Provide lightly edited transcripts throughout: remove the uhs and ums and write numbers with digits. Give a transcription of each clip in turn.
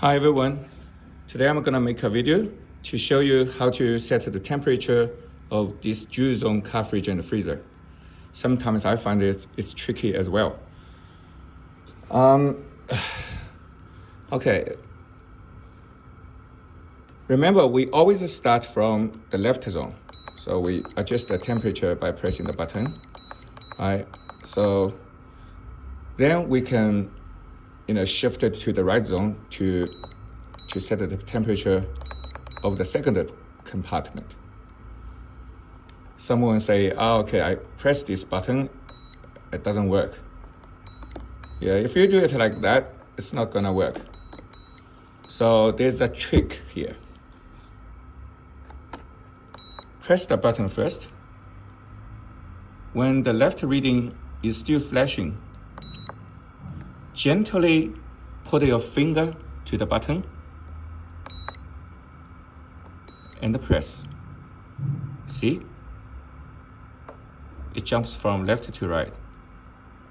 Hi everyone, today I'm gonna make a video to show you how to set the temperature of this dual zone car fridge and freezer. Sometimes I find it's tricky as well. Okay, remember we always start from the left zone. So we adjust the temperature by pressing the button, right? So then we can shift it to the right zone to set the temperature of the second compartment. Someone say, oh, okay, I press this button, it doesn't work. Yeah, if you do it like that, it's not gonna work. So there's a trick here. Press the button first. When the left reading is still flashing, gently put your finger to the button and press. See? It jumps from left to right.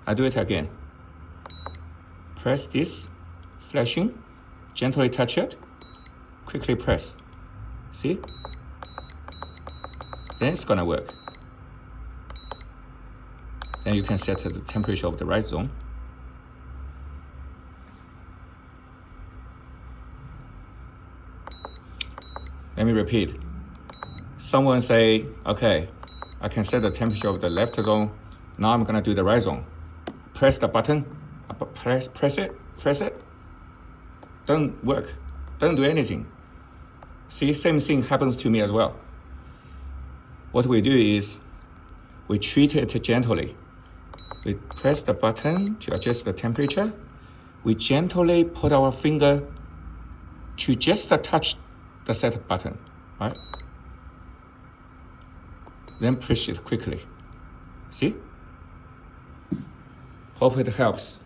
I do it again. Press this, flashing, gently touch it, quickly press. See? Then it's gonna work. Then you can set the temperature of the right zone. Let me repeat. Someone say, okay, I can set the temperature of the left zone. Now I'm gonna do the right zone. Press the button, press it. Don't work, don't do anything. See, same thing happens to me as well. What we do is, we treat it gently. We press the button to adjust the temperature. We gently put our finger to just touch the set button, right? Then push it quickly. See? Hope it helps.